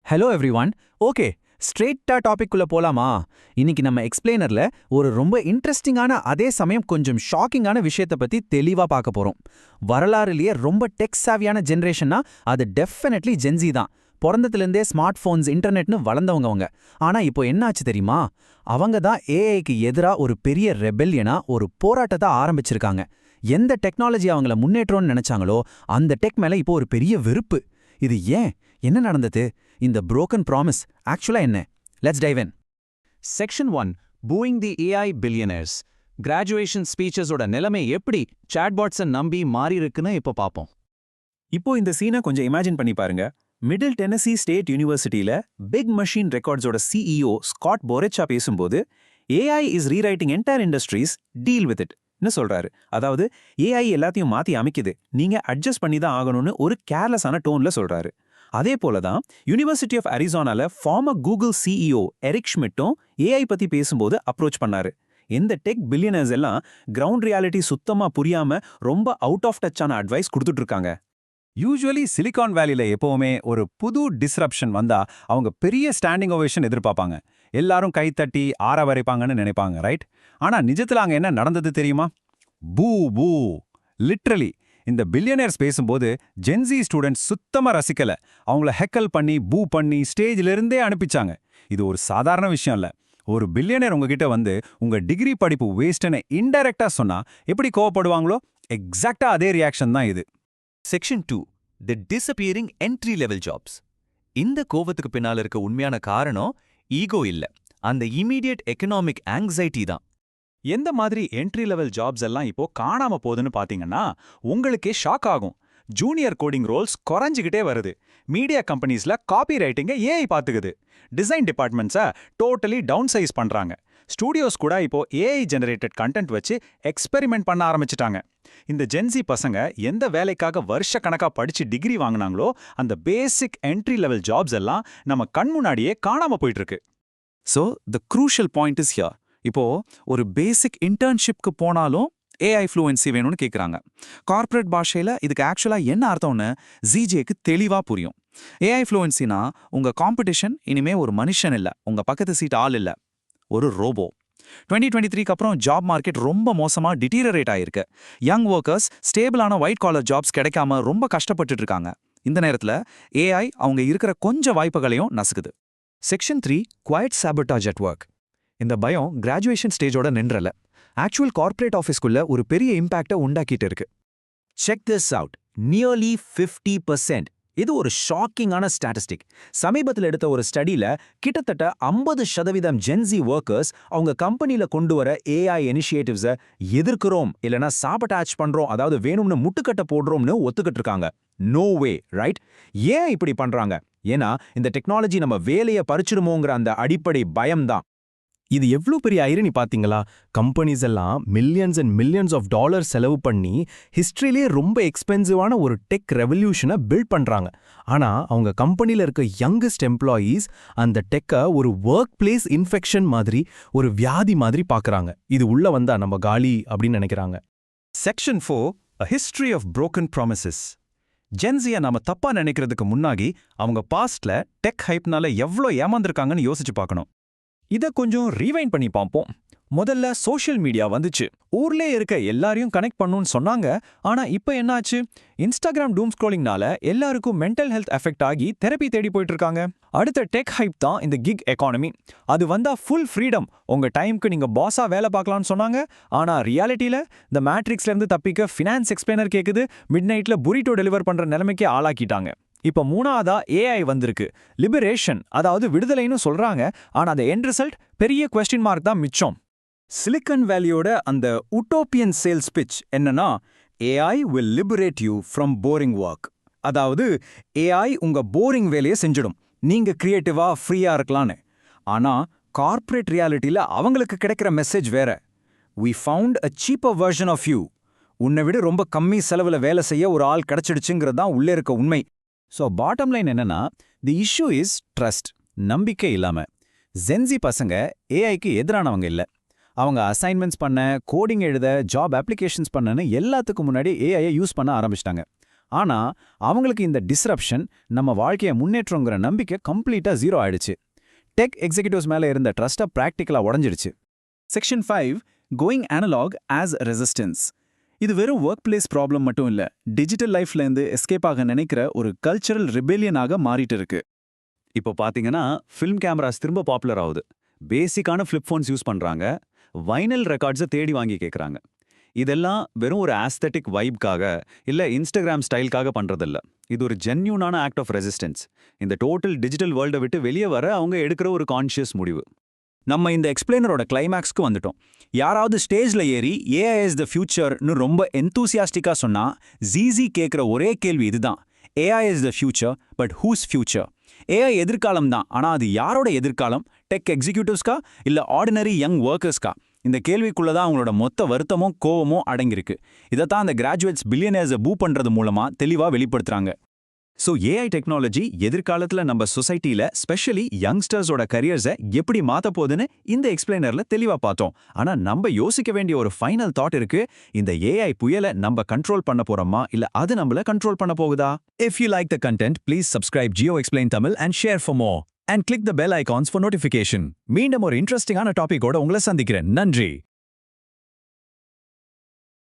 Hello everyone. Okay, ஸ்ட்ரெயிட்டா topic குள்ள போலாமா? இன்னைக்கு நம்ம எக்ஸ்பிளைனர்ல ஒரு ரொம்ப இன்ட்ரெஸ்டிங்கான அதே சமயம் கொஞ்சம் ஷாக்கிங்கான விஷயத்தை பத்தி தெளிவா பார்க்க போறோம். வரலாறுலயே ரொம்ப டெக் சாவியான ஜெனரேஷன்னா அது டெஃபினெட்லி ஜென்சி தான். பிறந்ததுலேருந்தே ஸ்மார்ட் போன்ஸ் இன்டர்நெட்னு வளர்ந்தவங்க அவங்க. ஆனா இப்போ என்னாச்சு தெரியுமா? அவங்க தான் ஏஐக்கு எதிரா ஒரு பெரிய ரெபெல்லியனா ஒரு போராட்டத்தை ஆரம்பிச்சிருக்காங்க. எந்த டெக்னாலஜி அவங்கள முன்னேற்றம்னு நினைச்சாங்களோ அந்த டெக் மேல இப்போ ஒரு பெரிய வெறுப்பு. இது ஏன்? என்ன நடந்தது? இந்த broken promise ஆக்சுவலா என்ன? Let's dive in. Section 1 Booing the AI Billionaires. Graduation ஸ்பீச்சஸோட நிலைமை எப்படி சாட்பாட்ஸை நம்பி மாறி இருக்குன்னு இப்போ பார்ப்போம். இப்போ இந்த சீனை கொஞ்சம் இமேஜின் பண்ணி பாருங்க. மிடில் டென்னசி ஸ்டேட் யூனிவர்சிட்டியில பிக் மஷின் ரெக்கார்ட்ஸோட சிஇஓ ஸ்காட் போரெச்சா பேசும்போது AI is rewriting entire industries, deal with it ன்னு சொல்றாரு. அதாவது ஏஐ எல்லாத்தையும் மாத்தி அமைக்குது, நீங்க அட்ஜஸ்ட் பண்ணி தான் ஆகணும்னு ஒரு கேர்லெஸ்ஸான டோன்ல சொல்றாரு. அதே போல தான் யூனிவர்சிட்டி ஆஃப் அரிசோனால ஃபார்மர் கூகுள் சிஇஓ எரிக் ஷ்மிட்டும் ஏஐ பத்தி பேசும்போது அப்ரோச் பண்ணாரு. இந்த டெக் பில்லியனர்ஸ் எல்லாம் கிரவுண்ட் ரியாலிட்டி சுத்தமா புரியாம ரொம்ப அவுட் ஆஃப் டச்சான அட்வைஸ் கொடுத்துட்டு இருக்காங்க. யூசுவலி சிலிகான் வேலியில எப்பவுமே ஒரு புது டிஸ்ரப்ஷன் வந்தா அவங்க பெரிய ஸ்டாண்டிங் ஓவேஷன் எதிர்பார்ப்பாங்க. எல்லாரும் கைத்தட்டி ஆற வரைப்பாங்கன்னு நினைப்பாங்க, ரைட்? ஆனா நிஜத்துல அங்க என்ன நடந்தது தெரியுமா? பூ பூ லிட்ரலி. இந்த பில்லியனர்ஸ் பேசும்போது ஜென்சி ஸ்டூடெண்ட்ஸ் சுத்தமா ரசிக்கல. அவங்கள ஹெக்கல் பண்ணி பூ பண்ணி ஸ்டேஜ்ல இருந்தே அனுப்பிச்சாங்க. இது ஒரு சாதாரண விஷயம் இல்ல. ஒரு பில்லியனர் உங்ககிட்ட வந்து உங்க டிகிரி படிப்பு வேஸ்ட்னு இன்டைரக்டா சொன்னா எப்படி கோவப்படுவாங்களோ எக்ஸாக்டா அதே ரியாக்ஷன் தான் இது. செக்ஷன் 2 தி டிஸப்பியரிங் என்ட்ரி லெவல் ஜாப்ஸ். இந்த கோவத்துக்கு பின்னால இருக்க உண்மையான காரணம் ஈகோ இல்ல, அந்த இமீடியட் எக்கனாமிக் ஆங்ஸைட்டி தான். எந்த மாதிரி என்ட்ரி லெவல் ஜாப்ஸ் எல்லாம் இப்போ காணாம போகுதுன்னு பாத்தீங்கன்னா உங்களுக்கே ஷாக் ஆகும். ஜூனியர் கோடிங் ரோல்ஸ் குறைஞ்சிக்கிட்டே வருது. மீடியா கம்பெனிஸ்ல காப்பி ரைட்டிங்கை ஏஐ பார்த்துக்குது. டிசைன் டிபார்ட்மெண்ட்ஸை டோட்டலி டவுன் சைஸ் பண்றாங்க. ஸ்டூடியோஸ் கூட இப்போ ஏஐ ஜெனரேட்டட் கண்டென்ட் வச்சு எக்ஸ்பெரிமெண்ட் பண்ண ஆரம்பிச்சிட்டாங்க. இந்த ஜென்சி பசங்க எந்த வேலைக்காக வருஷ கணக்கா படிச்சு டிகிரி வாங்கினாங்களோ அந்த பேசிக் என்ட்ரி லெவல் ஜாப்ஸ் எல்லாம் நம்ம கண் முன்னாடியே காணாம போயிட்டு இருக்கு. So the crucial point is here. இப்போ ஒரு பேசிக் இன்டர்ன்ஷிப்க்கு போனாலும் ஏஐ ஃப்ளூயன்சி வேணும்னு கேட்குறாங்க. கார்ப்பரேட் பாஷையில் இதுக்கு ஆக்சுவலாக என்ன அர்த்தம்னு ஜிஜேக்கு தெளிவாக புரியும். ஏஐ ஃப்ளூயன்சினா உங்கள் காம்படிஷன் இனிமே ஒரு மனுஷன் இல்லை, உங்கள் பக்கத்து சீட் ஆள் இல்லை, ஒரு ரோபோ. 2023க்கு அப்புறம் ஜாப் மார்க்கெட் ரொம்ப மோசமாக டிட்டீரரேட் ஆயிருக்கு. யங் ஒர்க்கர்ஸ் ஸ்டேபிளான ஒயிட் காலர் ஜாப்ஸ் கிடைக்காம ரொம்ப கஷ்டப்பட்டுட்டு இருக்காங்க. இந்த நேரத்தில் ஏஐ அவங்க இருக்கிற கொஞ்சம் வாய்ப்புகளையும் நசுக்குது. Section 3 quiet sabotage at work. இந்த பயம் கிராஜுவேஷன் ஸ்டேஜோட நின்றல, ஆக்சுவல் கார்ப்பரேட் ஆஃபீஸ்க்குள்ள ஒரு பெரிய இம்பாக்டை உண்டாக்கிட்டு இருக்கு. Check this out. நியர்லி 50%. இது ஒரு ஷாக்கிங்கான ஸ்டாட்டிஸ்டிக். சமீபத்தில் எடுத்த ஒரு ஸ்டடியில கிட்டத்தட்ட 50% ஜென்சி ஒர்க்கர்ஸ் அவங்க கம்பெனில கொண்டு வர ஏஐ இனிஷியேட்டிவ்ஸை எதிர்க்கிறோம், இல்லைனா சாபட்டாச் பண்றோம், அதாவது வேணும்னு முட்டுக்கட்டை போடுறோம்னு ஒத்துக்கிட்டு இருக்காங்க. No way, right? ஏன் இப்படி பண்றாங்க? ஏன்னா இந்த டெக்னாலஜி நம்ம வேலையை பறிச்சிடுமோங்கிற அந்த அடிப்படை பயம்தான். இது எவ்வளோ பெரிய ஐரணி பார்த்தீங்களா? கம்பெனிஸ் எல்லாம் millions and millions of dollar செலவு பண்ணி ஹிஸ்ட்ரியிலே ரொம்ப எக்ஸ்பென்சிவான ஒரு டெக் ரெவல்யூஷனை பில்ட் பண்ணுறாங்க. ஆனால் அவங்க கம்பெனியில் இருக்க யங்கஸ்ட் எம்ப்ளாயீஸ் அந்த டெக்கை ஒரு ஒர்க் பிளேஸ் இன்ஃபெக்ஷன் மாதிரி, ஒரு வியாதி மாதிரி பார்க்குறாங்க. இது உள்ள வந்தா நம்ம காலி அப்படின்னு நினைக்கிறாங்க. Section 4 A History of Broken Promises. ஜென்சியை நாம தப்பா நினைக்கிறதுக்கு முன்னாடி அவங்க பாஸ்ட்ல டெக் ஹைப்னால எவ்வளோ ஏமாந்துருக்காங்கன்னு யோசிச்சு பார்க்கணும். இதை கொஞ்சம் ரீவைண்ட் பண்ணி பார்ப்போம். முதல்ல சோஷியல் மீடியா வந்துச்சு. ஊர்லே இருக்க எல்லாரையும் கனெக்ட் பண்ணுன்னு சொன்னாங்க. ஆனா இப்போ என்னாச்சு? இன்ஸ்டாகிராம் டூம் ஸ்க்ரோலிங்னால எல்லாருக்கும் மென்டல் ஹெல்த் எஃபெக்ட் ஆகி தெரப்பி தேடி போயிட்டு இருக்காங்க. அடுத்த டெக் ஹைப் தான் இந்த கிக் எக்கானமி. அது வந்தா ஃபுல் ஃப்ரீடம், உங்க டைம்க்கு நீங்க பாஸா வேலை பார்க்கலாம்னு சொன்னாங்க. ஆனா ரியாலிட்டியில இந்த மேட்ரிக்ஸ்ல இருந்து தப்பிக்க ஃபினான்ஸ் எக்ஸ்பிளைனர் கேக்குது, மிட் நைட்ல புரிட்டோ டெலிவர் பண்ற நிலைமைக்கே ஆளாக்கிட்டாங்க. இப்ப மூணாவதா ஏஐ வந்திருக்கு. லிபரேஷன், அதாவது விடுதலைன்னு சொல்றாங்க. ஆனா அந்த எண்ட் ரிசல்ட் பெரிய கொஸ்டின் மார்க் தான் மிச்சம். சிலிக்கன் வேலியோட அந்த உட்டோப்பியன் சேல்ஸ் பிட்ச் என்னன்னா, AI will liberate you from boring work. அதாவது AI உங்க போரிங் வேலையை செஞ்சிடும், நீங்க கிரியேட்டிவா ஃப்ரீயா இருக்கலான்னு. ஆனா கார்ப்பரேட் ரியாலிட்டியில அவங்களுக்கு கிடைக்கிற மெசேஜ் வேற. We found a cheaper version of you. உன்னை விட ரொம்ப கம்மி செலவுல வேலை செய்ய ஒரு ஆள் கிடைச்சிடுச்சுங்கிறது தான் உள்ளே இருக்க உண்மை. ஸோ பாட்டம் லைன் என்னன்னா, தி இஷ்யூ இஸ் ட்ரஸ்ட், நம்பிக்கை இல்லாம. ஜென்சி பசங்க ஏஐக்கு எதிரானவங்க இல்லை. அவங்க அசைன்மெண்ட்ஸ் பண்ண, கோடிங் எழுத, ஜாப் அப்ளிகேஷன்ஸ் பண்ணன்னு எல்லாத்துக்கும் முன்னாடி ஏஐயை யூஸ் பண்ண ஆரம்பிச்சிட்டாங்க. ஆனா அவங்களுக்கு இந்த டிஸ்ரப்ஷன் நம்ம வாழ்க்கையை முன்னேற்றங்கிற நம்பிக்கை கம்ப்ளீட்டா ஜீரோ ஆயிடுச்சு. டெக் எக்ஸிகியூட்டிவ்ஸ் மேல இருந்த ட்ரஸ்ட்டை பிராக்டிக்கலா உடைஞ்சிடுச்சு. Section 5 going analog as resistance. இது வெறும் ஒர்க் பிளேஸ் ப்ராப்ளம் மட்டும் இல்ல, டிஜிட்டல் லைஃப்லேருந்து எஸ்கேப் ஆக நினைக்கிற ஒரு கல்ச்சரல் ரிபெலியனாக மாறிட்டு இருக்கு. இப்போ பாத்தீங்கன்னா ஃபில்ம் கேமராஸ் திரும்ப பாப்புலர் ஆகுது. பேசிக்கான ஃபிளிப் ஃபோன்ஸ் யூஸ் பண்றாங்க. வைனல் ரெக்கார்ட்ஸை தேடி வாங்கி கேட்குறாங்க. இதெல்லாம் வெறும் ஒரு ஆஸ்தட்டிக் வைப்காக இல்ல இன்ஸ்டாகிராம் ஸ்டைல்காக பண்றதில்ல. இது ஒரு ஜென்யூனான ஆக்ட் ஆஃப் ரெசிஸ்டன்ஸ். இந்த டோட்டல் டிஜிட்டல் வேர்ல்டை விட்டு வெளியே வர அவங்க எடுக்கிற ஒரு கான்ஷியஸ் முடிவு. நம்ம இந்த எக்ஸ்பிளைனரோட கிளைமேக்ஸ்க்கு வந்துட்டோம். யாராவது ஸ்டேஜ்ல ஏறி ஏஐ இஸ் த ஃபியூச்சர்னு ரொம்ப எந்தூசியாஸ்டிக்கா சொன்னா ஜிஜி கேட்குற ஒரே கேள்வி இதுதான். AI is the future, but whose future? AI எதிர்காலம் தான், ஆனா அது யாரோட எதிர்காலம்? டெக் எக்ஸிக்யூட்டிவ்ஸ்கா இல்ல ஆர்டினரி யங் ஒர்க்கர்ஸ்கா? இந்த கேள்விக்குள்ள தான் அவங்களோட மொத்த வருத்தமும் கோவமும் அடங்கியிருக்கு. இதைத்தான் அந்த கிராஜுவேட்ஸ் பில்லியனர்ஸை பூ பண்றது மூலமா தெளிவா வெளிப்படுத்துறாங்க. ஸோ ஏஐ டெக்னாலஜி எதிர்காலத்துல நம்ம சொசைட்டில ஸ்பெஷலி யங்ஸ்டர்ஸோட கரியர்ஸை எப்படி மாத்த போகுதுன்னு இந்த எக்ஸ்பிளைனர்ல தெளிவா பார்த்தோம். ஆனா நம்ம யோசிக்க வேண்டிய ஒரு ஃபைனல் தாட் இருக்கு. இந்த ஏஐ புயலை நம்ம கண்ட்ரோல் பண்ண போறோமா இல்ல அது நம்மள கண்ட்ரோல் பண்ண போகுதா? If you like the content, please subscribe Geo Explain Tamil and share for more. And click the bell icons for notification. மீண்டும் ஒரு இன்ட்ரெஸ்டிங்கான டாபிக்கோட உங்களை சந்திக்கிறேன். நன்றி.